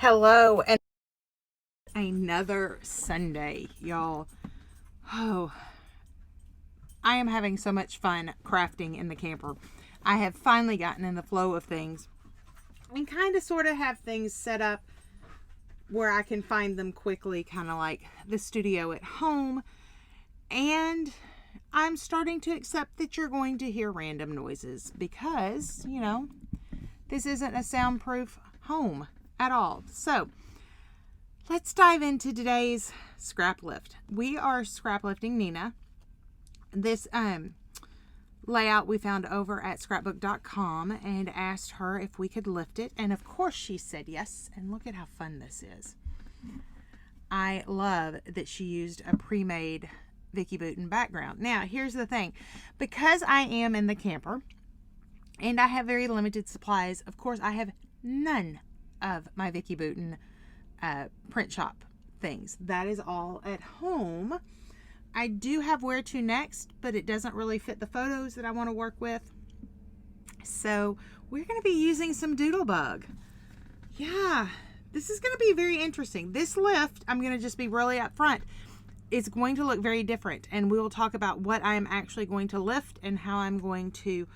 Hello, and another Sunday, y'all. Oh, I am having so much fun crafting in the camper. I have finally gotten in the flow of things and kind of sort of have things set up where I can find them quickly, kind of like the studio at home. And I'm starting to accept that you're going to hear random noises because, this isn't a soundproof home at all. So let's dive into today's scrap lift. We are scraplifting Nena. This layout we found over at scrapbook.com and asked her if we could lift it. And of course she said yes. And look at how fun this is. I love that she used a pre-made Vicky Booten background. Now, here's the thing. Because I am in the camper and I have very limited supplies, of course, I have none of my Vicky Booten print shop things. That is all at home. I do have where to next, but it doesn't really fit the photos that I want to work with. So we're going to be using some Doodlebug. Yeah, this is going to be very interesting. This lift, I'm going to just be really upfront, it's going to look very different, and we will talk about what I'm actually going to lift and how I'm going to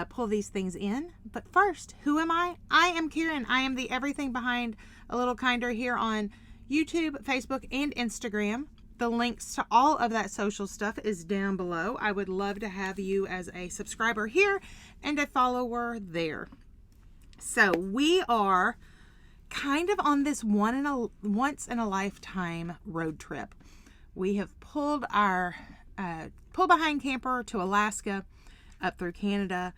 pull these things in. But first, who am I? I am Karen. I am the everything behind A Little Kinder here on YouTube, Facebook, and Instagram. The links to all of that social stuff is down below. I would love to have you as a subscriber here and a follower there. So we are kind of on this once in a lifetime road trip. We have pulled our pull behind camper to Alaska, up through Canada,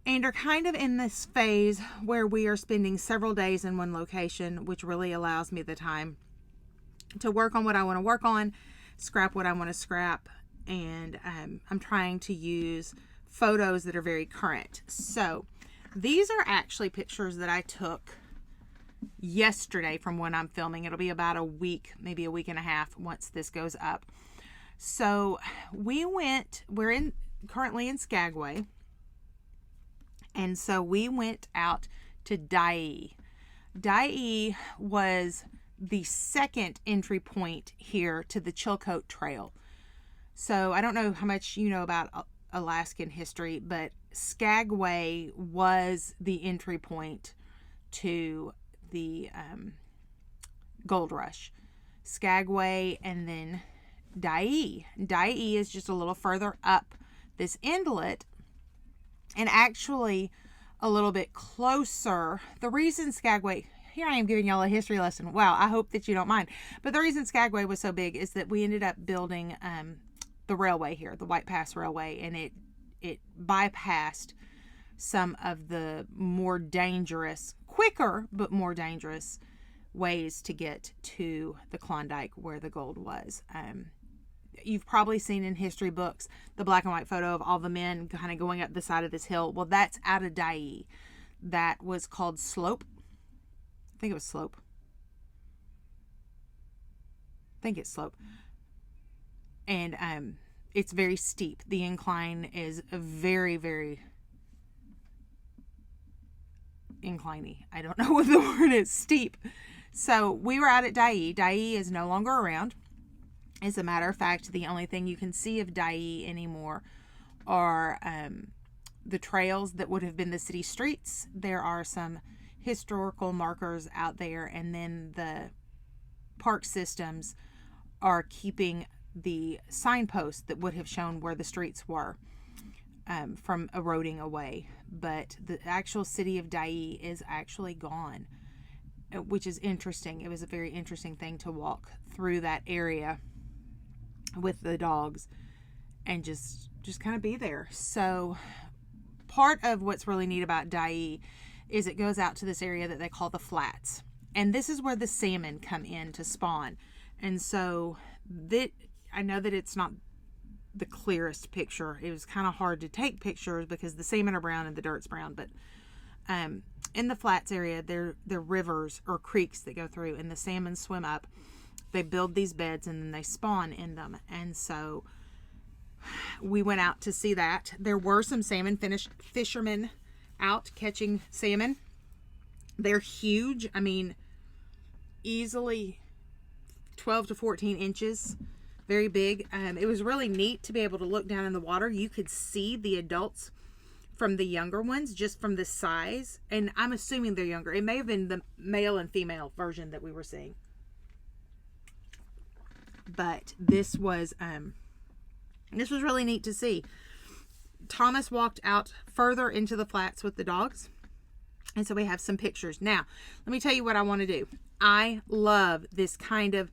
and are kind of in this phase where we are spending several days in one location, which really allows me the time to work on what I want to work on, scrap what I want to scrap, and I'm trying to use photos that are very current. So these are actually pictures that I took yesterday from when I'm filming. It'll be about a week, maybe a week and a half once this goes up. So we're currently in Skagway, and so we went out to Dyea. Dyea was the second entry point here to the Chilcote Trail. So I don't know how much you know about Alaskan history, but Skagway was the entry point to the gold rush. Skagway and then Dyea. Dyea is just a little further up this inlet and actually a little bit closer. The reason Skagway, here I am giving y'all a history lesson. Wow, I hope that you don't mind. But the reason Skagway was so big is that we ended up building the railway here, the White Pass Railway, and it bypassed some of the more dangerous, quicker but more dangerous ways to get to the Klondike where the gold was. You've probably seen in history books the black and white photo of all the men kind of going up the side of this hill. Well, that's out of Dyea. That was called Slope. I think it was Slope. I think it's Slope. And it's very steep. The incline is very, very incliney. I don't know what the word is. Steep. So we were out at Dyea. Dyea is no longer around. As a matter of fact, the only thing you can see of Dyea anymore are the trails that would have been the city streets. There are some historical markers out there, and then the park systems are keeping the signposts that would have shown where the streets were from eroding away. But the actual city of Dyea is actually gone, which is interesting. It was a very interesting thing to walk through that area with the dogs and just kind of be there. So part of what's really neat about Dyea is it goes out to this area that they call the flats, and this is where the salmon come in to spawn. And so I know that it's not the clearest picture. It was kind of hard to take pictures because the salmon are brown and the dirt's brown, but in the flats area they're rivers or creeks that go through, and the salmon swim up. They build these beds and then they spawn in them. And so we went out to see that. There were some salmon fishermen out catching salmon. They're huge. I mean, easily 12 to 14 inches. Very big. It was really neat to be able to look down in the water. You could see the adults from the younger ones just from the size. And I'm assuming they're younger. It may have been the male and female version that we were seeing. But this was really neat to see. Thomas walked out further into the flats with the dogs. And so we have some pictures. Now, let me tell you what I want to do. I love this kind of,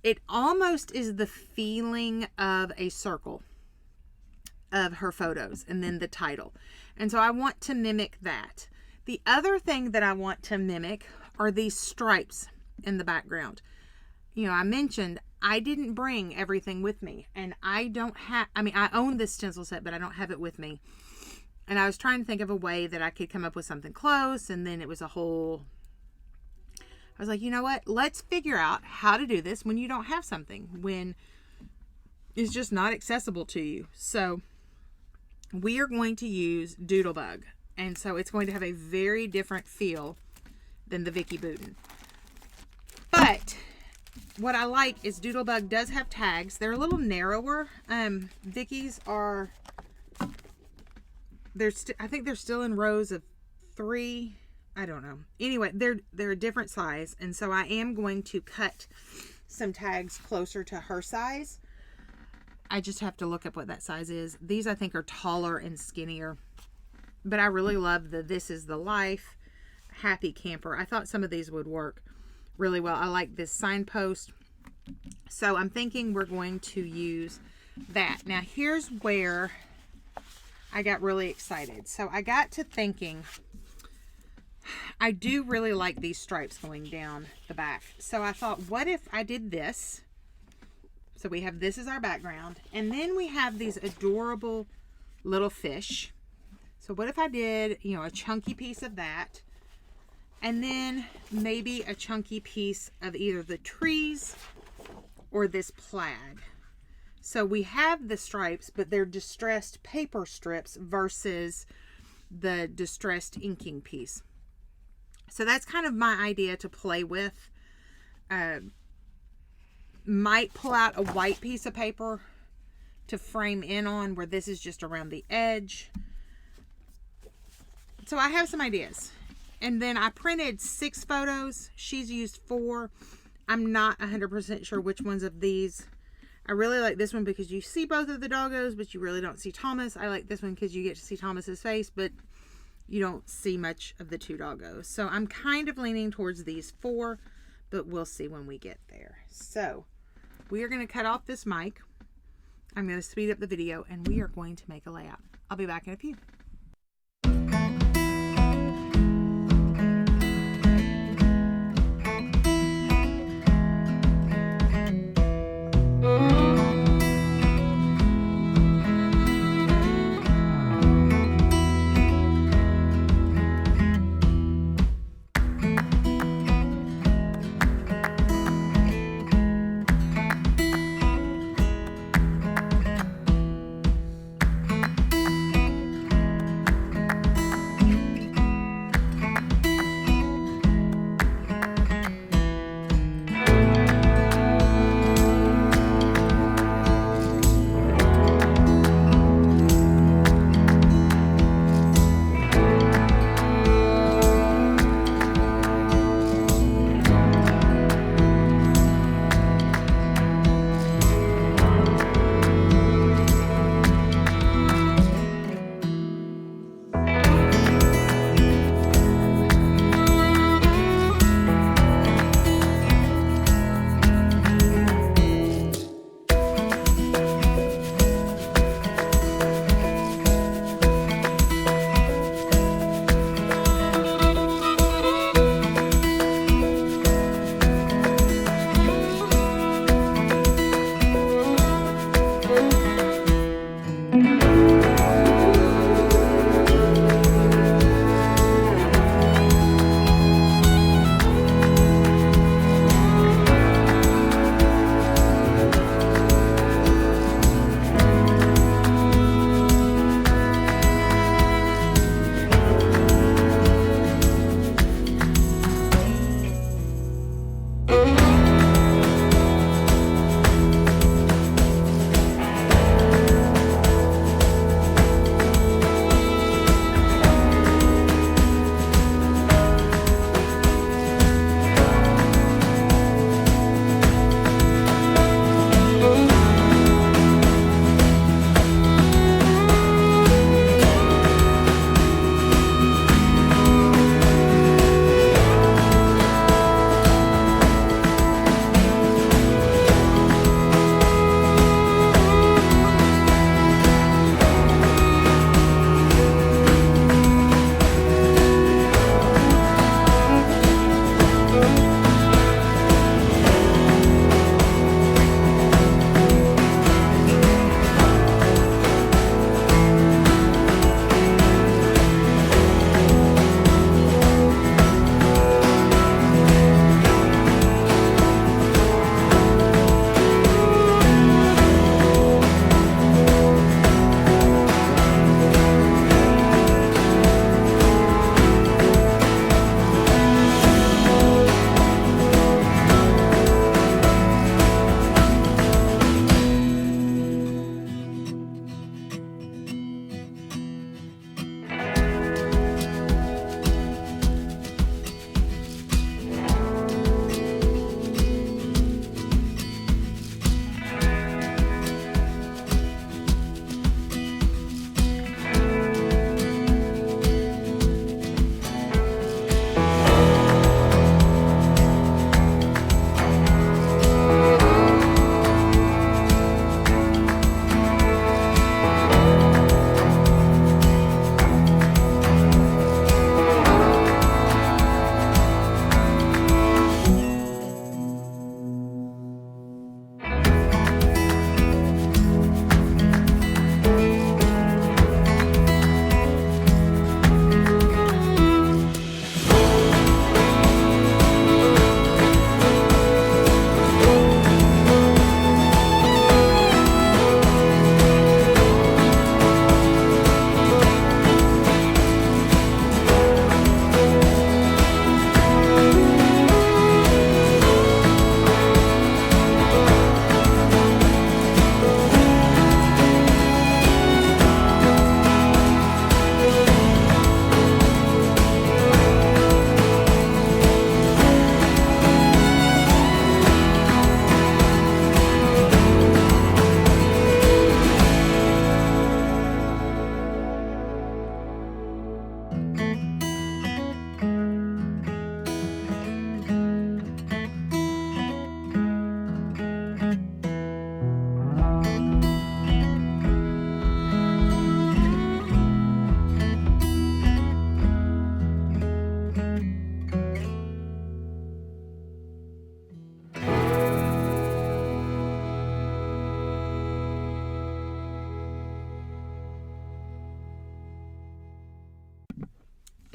it almost is the feeling of a circle of her photos and then the title. And so I want to mimic that. The other thing that I want to mimic are these stripes in the background. You know, I mentioned I didn't bring everything with me, and I don't have, I mean, I own this stencil set, but I don't have it with me. And I was trying to think of a way that I could come up with something close, and then it was a whole, I was like, you know what? Let's figure out how to do this when you don't have something, when it's just not accessible to you. So we are going to use Doodlebug. And so it's going to have a very different feel than the Vicky Booten. But what I like is Doodlebug does have tags. They're a little narrower. Vicky's are, I think they're still in rows of 3. I don't know. Anyway, they're a different size, and so I am going to cut some tags closer to her size. I just have to look up what that size is. These I think are taller and skinnier, but I really love the This Is the Life Happy Camper. I thought some of these would work really well. I like this signpost, so I'm thinking we're going to use that. Now here's where I got really excited. So I got to thinking, I do really like these stripes going down the back. So I thought, what if I did this? So we have this as our background, and then we have these adorable little fish. So what if I did, you know, a chunky piece of that, and then maybe a chunky piece of either the trees or this plaid. So we have the stripes, but they're distressed paper strips versus the distressed inking piece. So that's kind of my idea to play with. Might pull out a white piece of paper to frame in on where this is just around the edge. So I have some ideas. And then I printed 6 photos. She's used 4. I'm not 100% sure which ones of these. I really like this one because you see both of the doggos, but you really don't see Thomas. I like this one because you get to see Thomas's face, but you don't see much of the 2 doggos. So I'm kind of leaning towards these 4, but we'll see when we get there. So we are going to cut off this mic. I'm going to speed up the video, and we are going to make a layout. I'll be back in a few.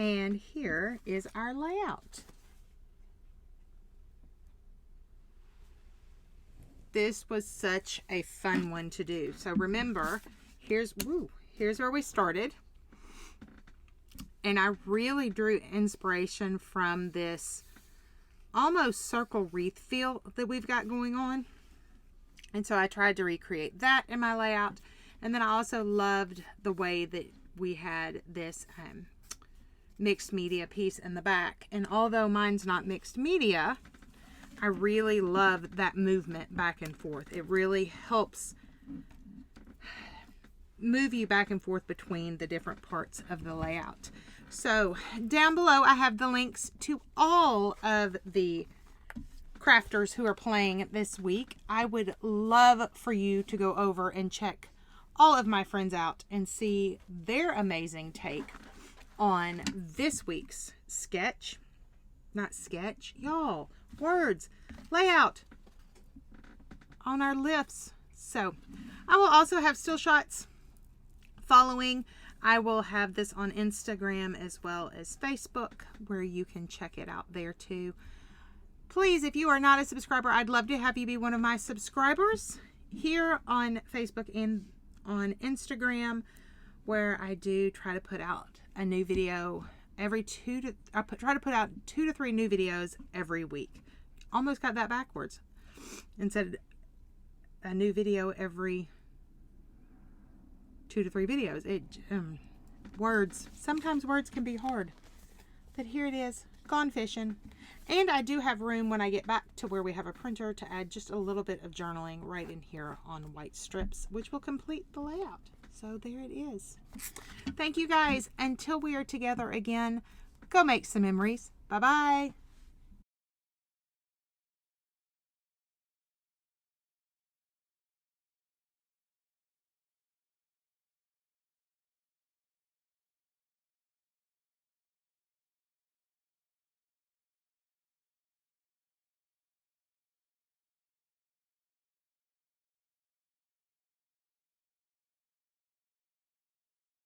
And here is our layout. This was such a fun one to do. So remember, here's where we started. And I really drew inspiration from this almost circle wreath feel that we've got going on. And so I tried to recreate that in my layout. And then I also loved the way that we had this mixed media piece in the back. And although mine's not mixed media, I really love that movement back and forth. It really helps move you back and forth between the different parts of the layout. So down below I have the links to all of the crafters who are playing this week. I would love for you to go over and check all of my friends out and see their amazing take on this week's words, layout on our lifts. So I will also have still shots following. I will have this on Instagram as well as Facebook, where you can check it out there too. Please, if you are not a subscriber, I'd love to have you be one of my subscribers here on Facebook and on Instagram, where I do try to put out a new video every try to put out 2 to 3 new videos every week. Almost got that backwards and said a new video every 2 to 3 videos. Sometimes words can be hard, but here it is, gone fishing. And I do have room when I get back to where we have a printer to add just a little bit of journaling right in here on white strips, which will complete the layout. So there it is. Thank you guys. Until we are together again, go make some memories. Bye-bye.